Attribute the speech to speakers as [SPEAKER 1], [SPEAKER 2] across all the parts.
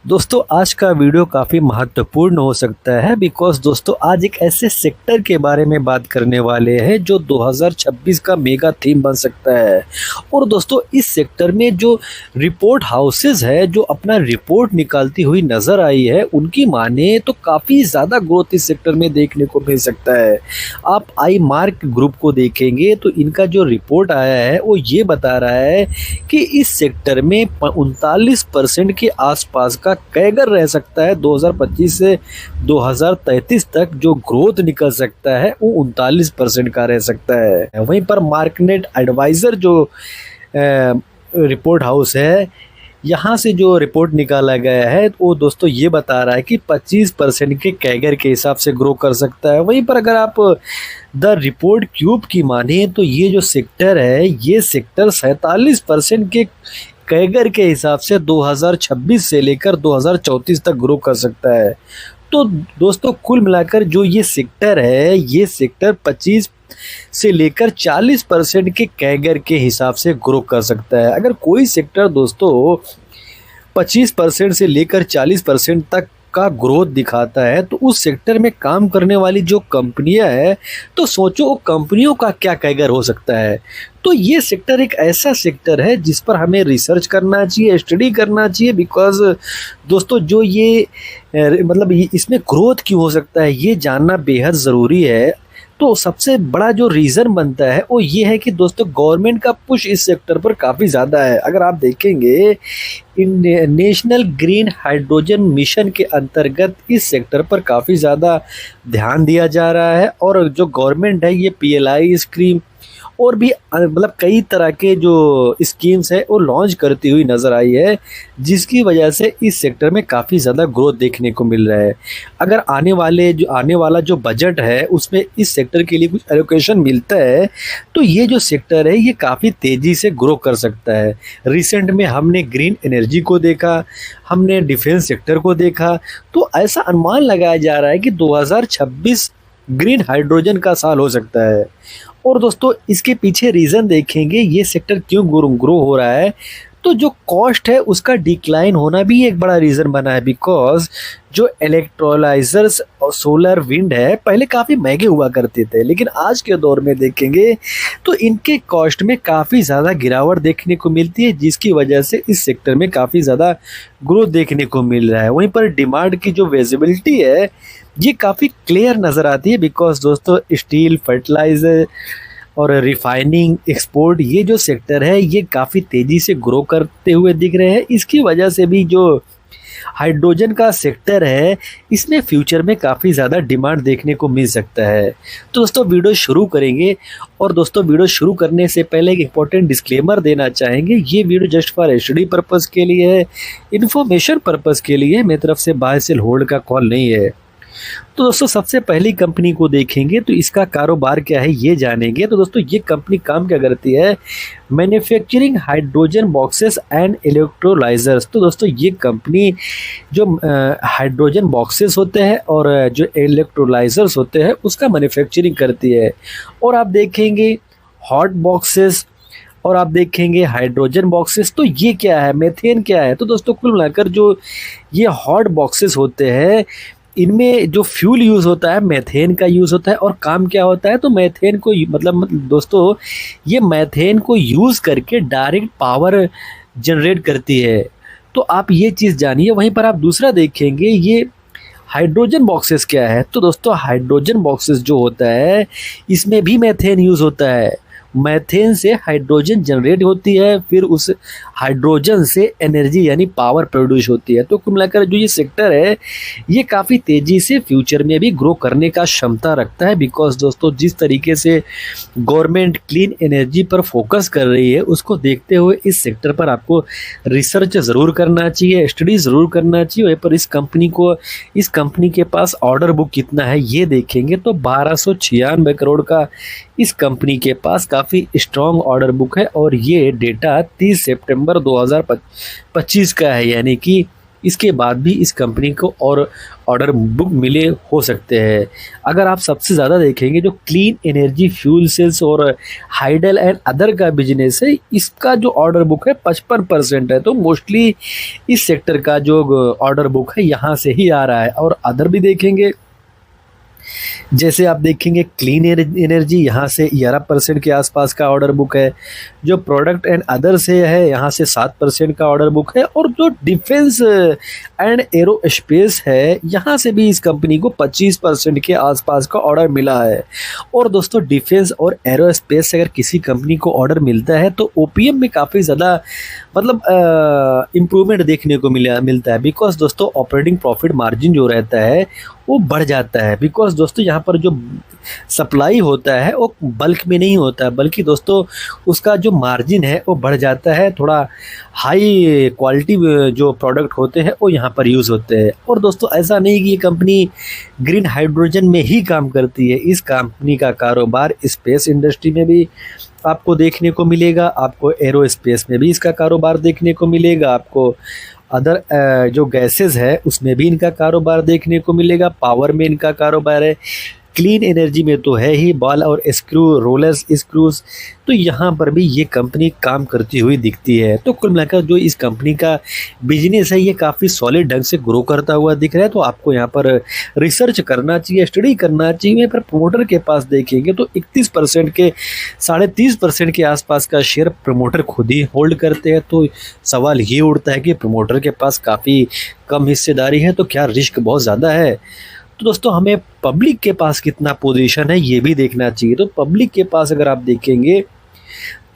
[SPEAKER 1] दोस्तों आज का वीडियो काफ़ी महत्वपूर्ण हो सकता है बिकॉज दोस्तों आज एक ऐसे सेक्टर के बारे में बात करने वाले हैं जो 2026 का मेगा थीम बन सकता है। और दोस्तों इस सेक्टर में जो रिपोर्ट हाउसेस है जो अपना रिपोर्ट निकालती हुई नज़र आई है, उनकी माने तो काफ़ी ज़्यादा ग्रोथ इस सेक्टर में देखने को मिल सकता है। आप आई मार्क ग्रुप को देखेंगे तो इनका जो रिपोर्ट आया है वो ये बता रहा है कि इस सेक्टर में 39% के आसपास का कैगर रह सकता है। 2025 से 2033 तक जो ग्रोथ निकल सकता है वो 39% का रह सकता है। वहीं पर मार्कनेट एडवाइज़र जो रिपोर्ट हाउस है, यहाँ से जो रिपोर्ट निकाला गया है वो दोस्तों ये बता रहा है कि 25% के कैगर के हिसाब से ग्रो कर सकता है। वहीं पर अगर आप द रिपोर्ट क्यूब की माने तो ये जो सेक्टर है, ये सेक्टर 47% के कैगर के हिसाब से 2026 से लेकर 2034 तक ग्रो कर सकता है। तो दोस्तों कुल मिलाकर जो ये सेक्टर है, ये सेक्टर 25 से लेकर 40% के कैगर के हिसाब से ग्रो कर सकता है। अगर कोई सेक्टर दोस्तों 25% से लेकर 40% तक का ग्रोथ दिखाता है तो उस सेक्टर में काम करने वाली जो कंपनियां हैं, तो सोचो वो कंपनियों का क्या कैगर हो सकता है। तो ये सेक्टर एक ऐसा सेक्टर है जिस पर हमें रिसर्च करना चाहिए, स्टडी करना चाहिए बिकॉज दोस्तों जो ये इसमें ग्रोथ क्यों हो सकता है ये जानना बेहद ज़रूरी है। तो सबसे बड़ा जो रीज़न बनता है वो ये है कि दोस्तों गवर्नमेंट का पुश इस सेक्टर पर काफ़ी ज़्यादा है। अगर आप देखेंगे नेशनल ग्रीन हाइड्रोजन मिशन के अंतर्गत इस सेक्टर पर काफ़ी ज़्यादा ध्यान दिया जा रहा है और जो गवर्नमेंट है ये पीएलआई स्कीम और भी कई तरह के जो स्कीम्स है वो लॉन्च करती हुई नज़र आई है, जिसकी वजह से इस सेक्टर में काफ़ी ज़्यादा ग्रोथ देखने को मिल रहा है। अगर आने वाला जो बजट है उसमें इस सेक्टर के लिए कुछ एलोकेशन मिलता है तो ये जो सेक्टर है ये काफ़ी तेज़ी से ग्रो कर सकता है। रिसेंट में हमने ग्रीन एनर्जी को देखा, हमने डिफेंस सेक्टर को देखा, तो ऐसा अनुमान लगाया जा रहा है कि 2026 ग्रीन हाइड्रोजन का साल हो सकता है। और दोस्तों इसके पीछे रीज़न देखेंगे ये सेक्टर क्यों ग्रो हो रहा है, तो जो कॉस्ट है उसका डिक्लाइन होना भी एक बड़ा रीज़न बना है बिकॉज जो इलेक्ट्रोलाइजर्स और सोलर विंड है पहले काफ़ी महंगे हुआ करते थे, लेकिन आज के दौर में देखेंगे तो इनके कॉस्ट में काफ़ी ज़्यादा गिरावट देखने को मिलती है, जिसकी वजह से इस सेक्टर में काफ़ी ज़्यादा ग्रोथ देखने को मिल रहा है। वहीं पर डिमांड की जो विजिबिलिटी है ये काफ़ी क्लियर नज़र आती है बिकॉज दोस्तों स्टील, फर्टिलाइज़र और रिफाइनिंग, एक्सपोर्ट, ये जो सेक्टर है ये काफ़ी तेज़ी से ग्रो करते हुए दिख रहे हैं। इसकी वजह से भी जो हाइड्रोजन का सेक्टर है इसमें फ्यूचर में काफ़ी ज़्यादा डिमांड देखने को मिल सकता है। तो दोस्तों वीडियो शुरू करेंगे और दोस्तों वीडियो शुरू करने से पहले एक इम्पॉर्टेंट डिस्क्लेमर देना चाहेंगे, ये video just for study purpose के लिए है, इन्फॉर्मेशन पर्पज़ के लिए, मेरी तरफ से बाय सेल होल्ड का कॉल नहीं है। तो दोस्तों सबसे पहली कंपनी को देखेंगे तो इसका कारोबार क्या है ये जानेंगे। तो दोस्तों ये कंपनी काम क्या करती है, manufacturing hydrogen boxes and electrolysers. तो दोस्तों ये कंपनी जो हाइड्रोजन बॉक्सेस होते हैं और जो इलेक्ट्रोलाइजर्स होते हैं उसका मैन्युफैक्चरिंग करती है। और आप देखेंगे हॉट बॉक्सेस और आप देखेंगे हाइड्रोजन बॉक्सेस। तो ये क्या है, मीथेन क्या है, तो दोस्तों कुल मिलाकर जो ये हॉट बॉक्सेस होते हैं इनमें जो फ्यूल यूज़ होता है मीथेन का यूज़ होता है। और काम क्या होता है, तो मीथेन को दोस्तों ये मीथेन को यूज़ करके डायरेक्ट पावर जनरेट करती है। तो आप ये चीज़ जानिए। वहीं पर आप दूसरा देखेंगे ये हाइड्रोजन बॉक्सेस क्या है, तो दोस्तों हाइड्रोजन बॉक्सेस जो होता है इसमें भी मीथेन यूज़ होता है। मीथेन से हाइड्रोजन जनरेट होती है, फिर उस हाइड्रोजन से एनर्जी यानी पावर प्रोड्यूस होती है। तो कुल मिलाकर जो ये सेक्टर है ये काफ़ी तेज़ी से फ्यूचर में भी ग्रो करने का क्षमता रखता है बिकॉज दोस्तों जिस तरीके से गवर्नमेंट क्लीन एनर्जी पर फोकस कर रही है उसको देखते हुए इस सेक्टर पर आपको रिसर्च ज़रूर करना चाहिए, स्टडी ज़रूर करना चाहिए। पर इस कंपनी के पास ऑर्डर बुक कितना है ये देखेंगे तो 1296 करोड़ का इस कंपनी के पास काफ़ी स्ट्रॉन्ग ऑर्डर बुक है और ये डेटा 30 सितंबर 2025 का है, यानी कि इसके बाद भी इस कंपनी को और ऑर्डर बुक मिले हो सकते हैं। अगर आप सबसे ज़्यादा देखेंगे जो क्लीन एनर्जी फ्यूल सेल्स और हाइडल एंड अदर का बिजनेस है, इसका जो ऑर्डर बुक है 55% है। तो मोस्टली इस सेक्टर का जो ऑर्डर बुक है यहाँ से ही आ रहा है। और अदर भी देखेंगे, जैसे आप देखेंगे क्लीन एनर्जी, यहाँ से 11% के आसपास का ऑर्डर बुक है। जो प्रोडक्ट एंड अदर से है यहाँ से 7% का ऑर्डर बुक है। और जो डिफेंस एंड एरोस्पेस है यहाँ से भी इस कंपनी को 25% के आसपास का ऑर्डर मिला है। और दोस्तों डिफेंस और एरोस्पेस से अगर किसी कंपनी को ऑर्डर मिलता है तो ओपीएम में काफ़ी ज़्यादा मतलब इम्प्रूवमेंट देखने को मिलता है। बिकॉज दोस्तों ऑपरेटिंग प्रॉफिट मार्जिन जो रहता है वो बढ़ जाता है। बिकॉज दोस्तों यहाँ पर जो सप्लाई होता है वो बल्क में नहीं होता है, बल्कि दोस्तों उसका जो मार्जिन है वो बढ़ जाता है। थोड़ा हाई क्वालिटी जो प्रोडक्ट होते हैं वो यहाँ पर यूज़ होते हैं। और दोस्तों ऐसा नहीं कि ये कंपनी ग्रीन हाइड्रोजन में ही काम करती है, इस कंपनी का कारोबार स्पेस इंडस्ट्री में भी आपको देखने को मिलेगा, आपको एरोस्पेस में भी इसका कारोबार देखने को मिलेगा, आपको अदर जो गैसेस है उसमें भी इनका कारोबार देखने को मिलेगा, पावर में इनका कारोबार है, क्लीन एनर्जी में तो है ही, बॉल और स्क्रू रोलर्स स्क्रूज, तो यहाँ पर भी ये कंपनी काम करती हुई दिखती है। तो कुल मिलाकर जो इस कंपनी का बिजनेस है ये काफ़ी सॉलिड ढंग से ग्रो करता हुआ दिख रहा है। तो आपको यहाँ पर रिसर्च करना चाहिए, स्टडी करना चाहिए। पर प्रमोटर के पास देखेंगे तो 31% के 30.5% के आसपास का शेयर प्रमोटर खुद ही होल्ड करते हैं। तो सवाल ये उठता है कि प्रमोटर के पास काफ़ी कम हिस्सेदारी है तो क्या रिस्क बहुत ज़्यादा है। तो दोस्तों हमें पब्लिक के पास कितना पोजीशन है ये भी देखना चाहिए। तो पब्लिक के पास अगर आप देखेंगे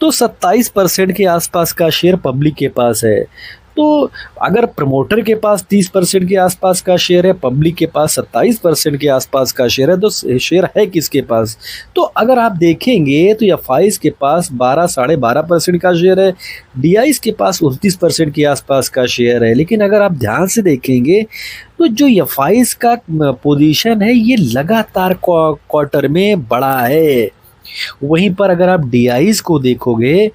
[SPEAKER 1] तो 27% के आसपास का शेयर पब्लिक के पास है। तो अगर प्रमोटर के पास 30% के आसपास का शेयर है, पब्लिक के पास 27% के आसपास का शेयर है, तो शेयर है किसके पास? तो अगर आप देखेंगे तो एफआईज के पास 12-12.5% का शेयर है, डीआईज के पास 29% के आसपास का शेयर है। लेकिन अगर आप ध्यान से देखेंगे तो जो एफआईज का पोजीशन है ये लगातार क्वार्टर में बढ़ा है। वहीं पर अगर आप डीआईज को देखोगे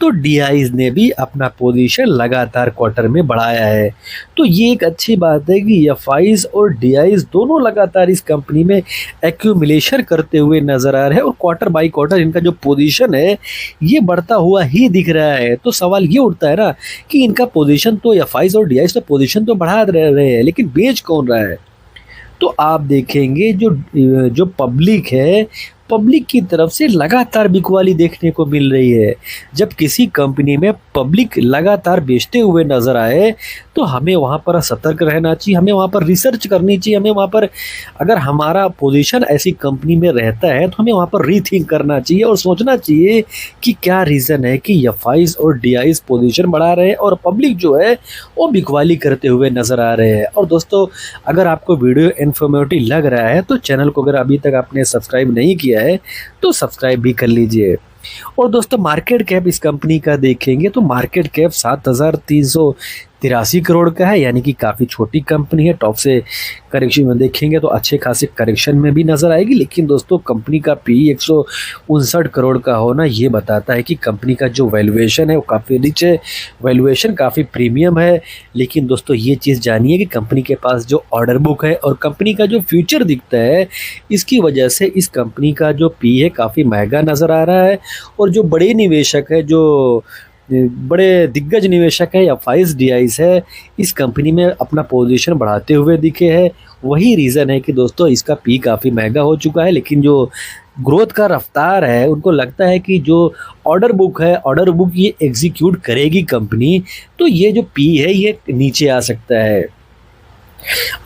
[SPEAKER 1] तो डीआईज ने भी अपना पोजीशन लगातार क्वार्टर में बढ़ाया है। तो ये एक अच्छी बात है कि एफआईज और डीआईज दोनों लगातार इस कंपनी में एक्यूमुलेशन करते हुए नजर आ रहे हैं और क्वार्टर बाय क्वार्टर इनका जो पोजीशन है ये बढ़ता हुआ ही दिख रहा है। तो सवाल ये उठता है ना कि इनका पोजीशन तो एफआईज और डीआईज तो पोजीशन तो बढ़ा रहे हैं, लेकिन बेच कौन रहा है? तो आप देखेंगे जो पब्लिक है, पब्लिक की तरफ से लगातार बिकवाली देखने को मिल रही है। जब किसी कंपनी में पब्लिक लगातार बेचते हुए नजर आए तो हमें वहाँ पर सतर्क रहना चाहिए, हमें वहाँ पर रिसर्च करनी चाहिए, हमें वहाँ पर अगर हमारा पोजीशन ऐसी कंपनी में रहता है तो हमें वहाँ पर रीथिंक करना चाहिए और सोचना चाहिए कि क्या रीज़न है कि एफआईज और डीआईज पोजीशन बढ़ा रहे हैं और पब्लिक जो है वो बिकवाली करते हुए नजर आ रहे हैं। और दोस्तों अगर आपको वीडियो इन्फॉर्मेटिव लग रहा है तो चैनल को अगर अभी तक आपने सब्सक्राइब नहीं किया है तो सब्सक्राइब भी कर लीजिए। और दोस्तों मार्केट कैप इस कंपनी का देखेंगे तो मार्केट कैप 7,383 करोड़ का है, यानी कि काफ़ी छोटी कंपनी है। टॉप से करेक्शन में देखेंगे तो अच्छे खासे करेक्शन में भी नज़र आएगी। लेकिन दोस्तों कंपनी का पी 159 करोड़ का होना ये बताता है कि कंपनी का जो वैल्यूएशन है वो काफ़ी रिच है, वैल्यूएशन काफ़ी प्रीमियम है। लेकिन दोस्तों ये चीज़ जानिए कि कंपनी के पास जो ऑर्डर बुक है और कंपनी का जो फ्यूचर दिखता है इसकी वजह से इस कंपनी का जो पी है काफ़ी महंगा नज़र आ रहा है। और जो बड़े निवेशक है, जो बड़े दिग्गज निवेशक है या एफआईज डीआईज है, इस कंपनी में अपना पोजीशन बढ़ाते हुए दिखे हैं। वही रीज़न है कि दोस्तों इसका पी काफ़ी महंगा हो चुका है। लेकिन जो ग्रोथ का रफ्तार है उनको लगता है कि जो ऑर्डर बुक है, ऑर्डर बुक ये एग्जीक्यूट करेगी कंपनी, तो ये जो पी है ये नीचे आ सकता है।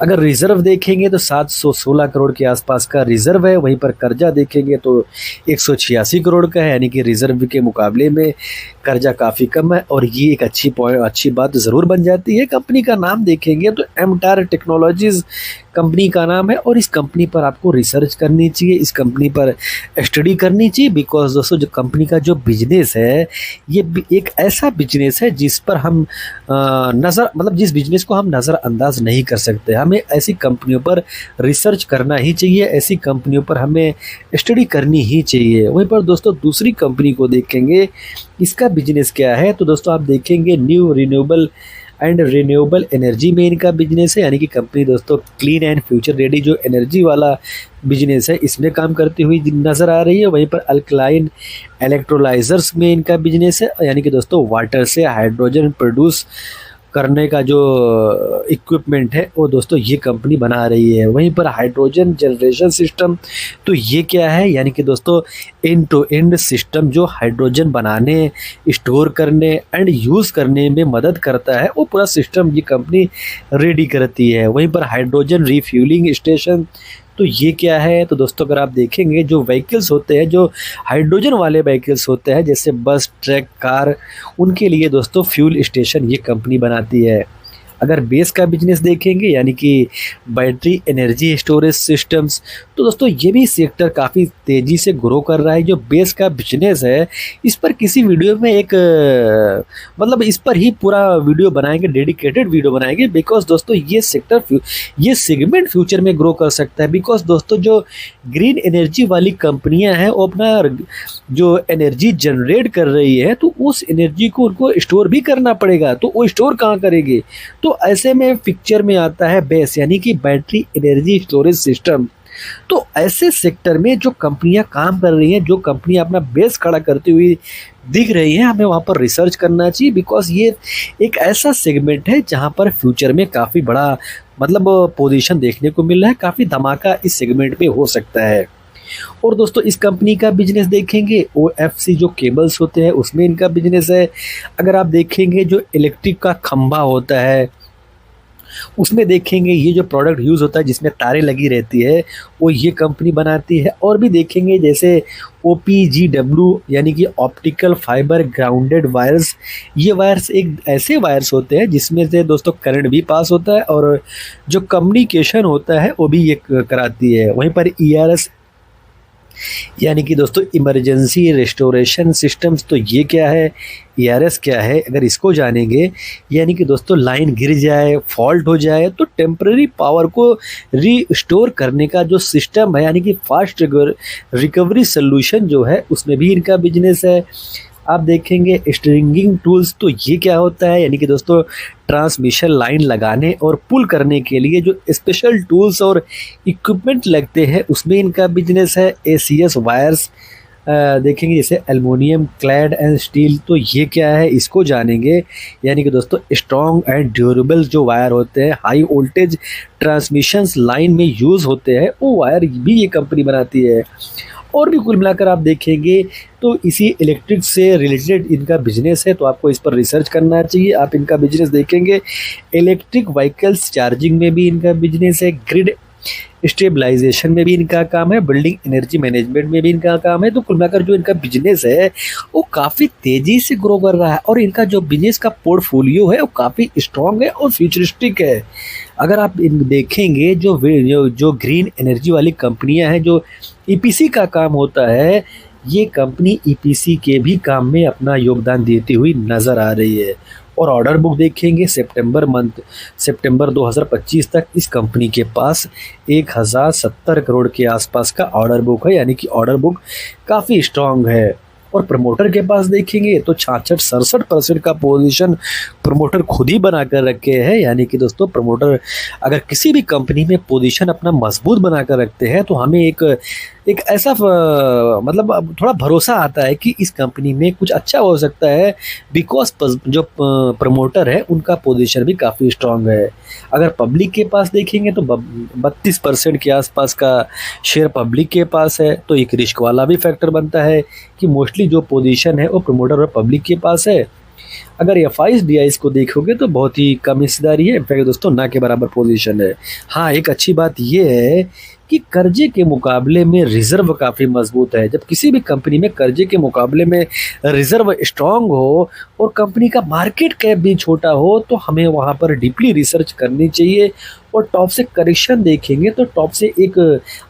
[SPEAKER 1] अगर रिजर्व देखेंगे तो 716 करोड़ के आसपास का रिजर्व है। वहीं पर कर्जा देखेंगे तो 186 करोड़ का है, यानी कि रिजर्व के मुकाबले में कर्जा काफ़ी कम है। और ये एक अच्छी बात ज़रूर बन जाती है। कंपनी का नाम देखेंगे तो एमटार टेक्नोलॉजीज़ कंपनी का नाम है और इस कंपनी पर आपको रिसर्च करनी चाहिए, इस कंपनी पर स्टडी करनी चाहिए। बिकॉज दोस्तों जो कंपनी का जो बिजनेस है ये एक ऐसा बिजनेस है जिस पर हम जिस बिजनेस को हम नज़रअंदाज नहीं कर सकते। हमें ऐसी कंपनियों पर रिसर्च करना ही चाहिए, ऐसी कंपनियों पर हमें स्टडी करनी ही चाहिए। वहीं पर दोस्तों दूसरी कंपनी को देखेंगे, इसका बिजनेस क्या है तो दोस्तों आप देखेंगे new renewable and renewable energy में इनका बिजनेस है, यानी कि कंपनी दोस्तों क्लीन एंड फ्यूचर रेडी जो एनर्जी वाला बिजनेस है इसमें काम करती हुई नज़र आ रही है। वहीं पर अल्कलाइन इलेक्ट्रोलाइजर्स में इनका बिजनेस है, यानी कि दोस्तों वाटर से हाइड्रोजन प्रोड्यूस करने का जो इक्विपमेंट है वो दोस्तों ये कंपनी बना रही है। वहीं पर हाइड्रोजन जनरेशन सिस्टम, तो ये क्या है, यानी कि दोस्तों एंड टू एंड सिस्टम जो हाइड्रोजन बनाने, स्टोर करने एंड यूज़ करने में मदद करता है, वो पूरा सिस्टम ये कंपनी रेडी करती है। वहीं पर हाइड्रोजन रिफ्यूलिंग स्टेशन, तो ये क्या है, तो दोस्तों अगर आप देखेंगे जो व्हीकल्स होते हैं, जो हाइड्रोजन वाले व्हीकल्स होते हैं जैसे बस, ट्रक, कार, उनके लिए दोस्तों फ्यूल स्टेशन ये कंपनी बनाती है। अगर बेस का बिजनेस देखेंगे यानी कि बैटरी एनर्जी स्टोरेज सिस्टम्स, तो दोस्तों ये भी सेक्टर काफ़ी तेज़ी से ग्रो कर रहा है। जो बेस का बिजनेस है इस पर किसी वीडियो में एक मतलब इस पर ही पूरा वीडियो बनाएंगे, डेडिकेटेड वीडियो बनाएंगे, बिकॉज दोस्तों ये सेक्टर, ये सेगमेंट फ्यूचर में ग्रो कर सकता है। बिकॉज दोस्तों जो ग्रीन एनर्जी वाली कंपनियां हैं वो अपना जो एनर्जी जनरेट कर रही है तो उस एनर्जी को उनको स्टोर भी करना पड़ेगा, तो वो स्टोर कहाँ करेंगे, तो ऐसे में पिक्चर में आता है बेस यानी कि बैटरी एनर्जी स्टोरेज सिस्टम। तो ऐसे सेक्टर में जो कंपनियां काम कर रही हैं, जो कंपनियां अपना बेस खड़ा करती हुई दिख रही हैं, हमें वहाँ पर रिसर्च करना चाहिए। बिकॉज ये एक ऐसा सेगमेंट है जहाँ पर फ्यूचर में काफ़ी बड़ा मतलब पोजीशन देखने को मिल रहा है, काफ़ी धमाका इस सेगमेंट में हो सकता है। और दोस्तों इस कंपनी का बिजनेस देखेंगे, OFC जो केबल्स होते हैं उसमें इनका बिजनेस है। अगर आप देखेंगे जो इलेक्ट्रिक का खंभा होता है उसमें देखेंगे ये जो प्रोडक्ट यूज़ होता है जिसमें तारें लगी रहती है वो ये कंपनी बनाती है। और भी देखेंगे जैसे OPGW यानी कि ऑप्टिकल फाइबर ग्राउंडेड वायर्स, ये वायर्स एक ऐसे वायर्स होते हैं जिसमें से दोस्तों करंट भी पास होता है और जो कम्युनिकेशन होता है वो भी ये कराती है। वहीं पर ERS यानी कि दोस्तों इमरजेंसी रेस्टोरेशन सिस्टम्स, तो ये क्या है, ERS क्या है, अगर इसको जानेंगे यानी कि दोस्तों लाइन गिर जाए, फॉल्ट हो जाए तो टेम्पररी पावर को रीस्टोर करने का जो सिस्टम है यानी कि फास्ट रिकवरी सोल्यूशन जो है उसमें भी इनका बिजनेस है। आप देखेंगे स्ट्रिंगिंग टूल्स, तो ये क्या होता है, यानी कि दोस्तों ट्रांसमिशन लाइन लगाने और पुल करने के लिए जो स्पेशल टूल्स और इक्विपमेंट लगते हैं उसमें इनका बिजनेस है। ACS वायर्स देखेंगे जैसे एल्युमिनियम क्लैड एंड स्टील, तो ये क्या है इसको जानेंगे, यानी कि दोस्तों स्ट्रॉन्ग एंड ड्यूरेबल जो वायर होते हैं, हाई वोल्टेज ट्रांसमिशंस लाइन में यूज़ होते हैं, वो वायर भी ये कंपनी बनाती है। और भी कुल मिलाकर आप देखेंगे तो इसी इलेक्ट्रिक से रिलेटेड इनका बिजनेस है, तो आपको इस पर रिसर्च करना चाहिए। आप इनका बिजनेस देखेंगे, इलेक्ट्रिक व्हीकल्स चार्जिंग में भी इनका बिजनेस है, ग्रिड स्टेबलाइजेशन में भी इनका काम है, बिल्डिंग एनर्जी मैनेजमेंट में भी इनका काम है। तो कुल मिलाकर जो इनका बिजनेस है वो काफ़ी तेज़ी से ग्रो कर रहा है और इनका जो बिजनेस का पोर्टफोलियो है वो काफ़ी स्ट्रॉन्ग है और फ्यूचरिस्टिक है। अगर आप इन देखेंगे जो ग्रीन एनर्जी वाली कंपनियां हैं, जो EPC का काम होता है, ये कंपनी EPC के भी काम में अपना योगदान देती हुई नज़र आ रही है। और ऑर्डर बुक देखेंगे सितंबर 2025 तक इस कंपनी के पास 1070 करोड़ के आसपास का ऑर्डर बुक है, यानी कि ऑर्डर बुक काफ़ी स्ट्रांग है। और प्रमोटर के पास देखेंगे तो 66-67% का पोजीशन प्रमोटर खुद ही बना कर रखे हैं, यानी कि दोस्तों प्रमोटर अगर किसी भी कंपनी में पोजीशन अपना मजबूत बना कर रखते हैं तो हमें एक ऐसा मतलब थोड़ा भरोसा आता है कि इस कंपनी में कुछ अच्छा हो सकता है। बिकॉज जो प्रमोटर है उनका पोजीशन भी काफ़ी स्ट्रांग है। अगर पब्लिक के पास देखेंगे तो 32% के आसपास का शेयर पब्लिक के पास है, तो एक रिस्क वाला भी फैक्टर बनता है कि मोस्टली जो पोजीशन है वो प्रमोटर और पब्लिक के पास है। अगर FIs DIs को देखोगे तो बहुत ही कम हिस्सेदारी है, इनफैक्ट दोस्तों ना के बराबर पोजीशन है। हाँ, एक अच्छी बात ये है कि कर्जे के मुकाबले में रिजर्व काफ़ी मजबूत है। जब किसी भी कंपनी में कर्जे के मुकाबले में रिजर्व स्ट्रांग हो और कंपनी का मार्केट कैप भी छोटा हो तो हमें वहाँ पर डीपली रिसर्च करनी चाहिए। और टॉप से करेक्शन देखेंगे तो टॉप से एक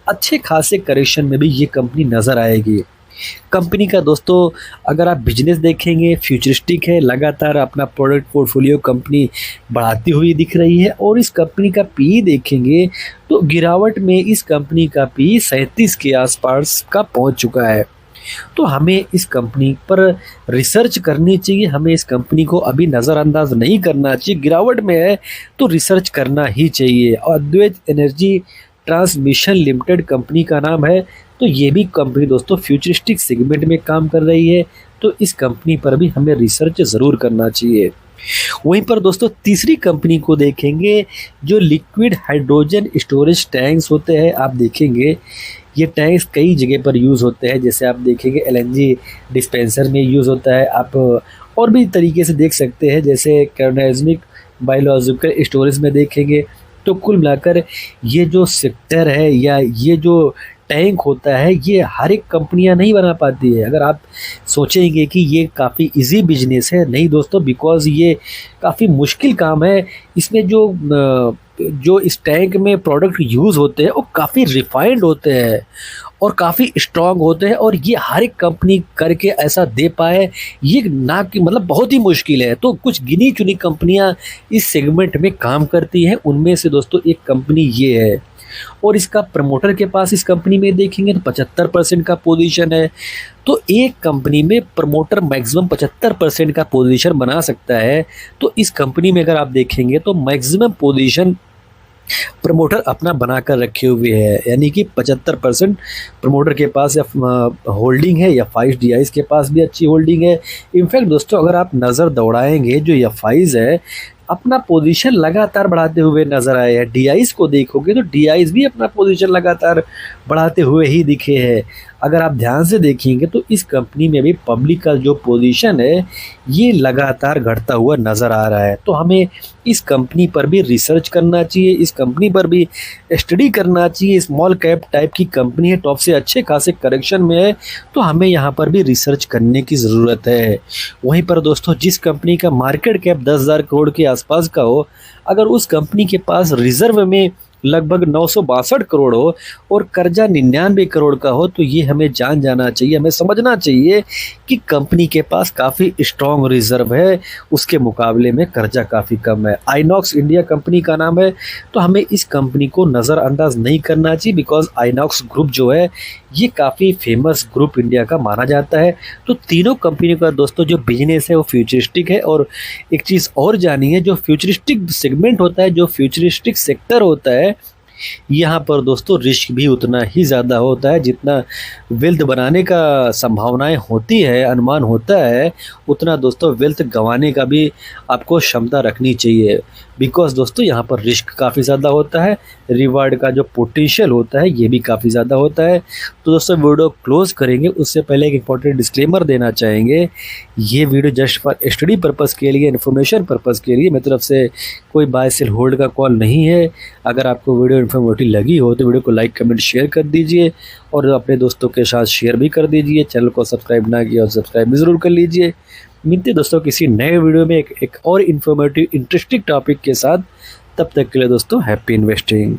[SPEAKER 1] अच्छे खासे करेक्शन में भी ये कंपनी नज़र आएगी। कंपनी का दोस्तों अगर आप बिजनेस देखेंगे फ्यूचरिस्टिक है, लगातार अपना प्रोडक्ट पोर्टफोलियो कंपनी बढ़ाती हुई दिख रही है। और इस कंपनी का PE देखेंगे तो गिरावट में इस कंपनी का PE 37 के आसपास का पहुंच चुका है। तो हमें इस कंपनी पर रिसर्च करनी चाहिए, हमें इस कंपनी को अभी नज़रअंदाज नहीं करना चाहिए। गिरावट में है तो रिसर्च करना ही चाहिए। और अद्वैत एनर्जी ट्रांसमिशन लिमिटेड कंपनी का नाम है। तो ये भी कंपनी दोस्तों फ्यूचरिस्टिक सेगमेंट में काम कर रही है, तो इस कंपनी पर भी हमें रिसर्च ज़रूर करना चाहिए। वहीं पर दोस्तों तीसरी कंपनी को देखेंगे, जो लिक्विड हाइड्रोजन स्टोरेज टैंक्स होते हैं। आप देखेंगे ये टैंक्स कई जगह पर यूज़ होते हैं, जैसे आप देखेंगे एलएनजी डिस्पेंसर में यूज़ होता है। आप और भी तरीके से देख सकते हैं, जैसे क्रायोजेनिक बायोलॉजिकल स्टोरेज में देखेंगे। तो कुल मिलाकर ये जो सेक्टर है या ये जो टैंक होता है, ये हर एक कंपनियां नहीं बना पाती है। अगर आप सोचेंगे कि ये काफ़ी इजी बिजनेस है, नहीं दोस्तों, बिकॉज़ ये काफ़ी मुश्किल काम है। इसमें जो इस टैंक में प्रोडक्ट यूज़ होते हैं वो काफ़ी रिफाइंड होते हैं और काफ़ी स्ट्रॉन्ग होते हैं, और ये हर एक कंपनी करके ऐसा दे पाए, ये ना कि मतलब बहुत ही मुश्किल है। तो कुछ गिनी चुनी कंपनियां इस सेगमेंट में काम करती हैं, उनमें से दोस्तों एक कंपनी ये है। और इसका प्रमोटर के पास इस कंपनी में देखेंगे तो 75% का पोजीशन है। तो एक कंपनी में प्रमोटर मैक्सिमम 75% का पोजीशन बना सकता है। तो इस कंपनी में अगर आप देखेंगे तो मैक्सिमम पोजीशन प्रमोटर अपना बनाकर रखे हुए है, यानी कि 75% प्रमोटर के पास या होल्डिंग है। या फाइज डीआईज के पास भी अच्छी होल्डिंग है। इनफैक्ट दोस्तों अगर आप नज़र दौड़ाएंगे, जो या फाइज है अपना पोजीशन लगातार बढ़ाते हुए नजर आए हैं। डीआईज को देखोगे तो डीआईज भी अपना पोजीशन लगातार बढ़ाते हुए ही दिखे हैं। अगर आप ध्यान से देखेंगे तो इस कंपनी में भी पब्लिक का जो पोजीशन है ये लगातार घटता हुआ नज़र आ रहा है। तो हमें इस कंपनी पर भी रिसर्च करना चाहिए, इस कंपनी पर भी स्टडी करना चाहिए। स्मॉल कैप टाइप की कंपनी है, टॉप से अच्छे खासे करेक्शन में है, तो हमें यहाँ पर भी रिसर्च करने की ज़रूरत है। वहीं पर दोस्तों जिस कंपनी का मार्केट कैप 10,000 करोड़ के आसपास का हो, अगर उस कंपनी के पास रिजर्व में लगभग 962 करोड़ हो और कर्जा 99 करोड़ का हो, तो ये हमें जान जाना चाहिए, हमें समझना चाहिए कि कंपनी के पास काफ़ी स्ट्रॉन्ग रिजर्व है, उसके मुकाबले में कर्जा काफ़ी कम है। आइनॉक्स इंडिया कंपनी का नाम है। तो हमें इस कंपनी को नज़रअंदाज नहीं करना चाहिए, बिकॉज आइनॉक्स ग्रुप जो है ये काफ़ी फेमस ग्रुप इंडिया का माना जाता है। तो तीनों कंपनियों का दोस्तों जो बिजनेस है वो फ्यूचरिस्टिक है। और एक चीज़ और जानिए, जो फ्यूचरिस्टिक सेगमेंट होता है, जो फ्यूचरिस्टिक सेक्टर होता है, यहाँ पर दोस्तों रिस्क भी उतना ही ज़्यादा होता है। जितना वेल्थ बनाने का संभावनाएं होती है, अनुमान होता है, उतना दोस्तों वेल्थ गंवाने का भी आपको क्षमता रखनी चाहिए। बिकॉज दोस्तों यहाँ पर रिस्क काफ़ी ज़्यादा होता है, रिवार्ड का जो पोटेंशियल होता है ये भी काफ़ी ज़्यादा होता है। तो दोस्तों वीडियो क्लोज करेंगे उससे पहले एक इंपॉर्टेंट डिस्क्लेमर देना चाहेंगे। ये video just for study purpose के लिए, इन्फॉर्मेशन पर्पज़ के लिए, मेरी तरफ से कोई बाय सेल होल्ड का कॉल नहीं है। अगर आपको वीडियो इन्फॉर्मेटिव लगी हो तो वीडियो को लाइक कमेंट शेयर कर दीजिए और अपने दोस्तों के साथ शेयर भी कर दीजिए। चैनल को सब्सक्राइब ना किया और सब्सक्राइब भी ज़रूर कर लीजिए। मिलते दोस्तों किसी नए वीडियो में एक और इन्फॉर्मेटिव इंटरेस्टिंग टॉपिक के साथ। तब तक के लिए दोस्तों हैप्पी इन्वेस्टिंग।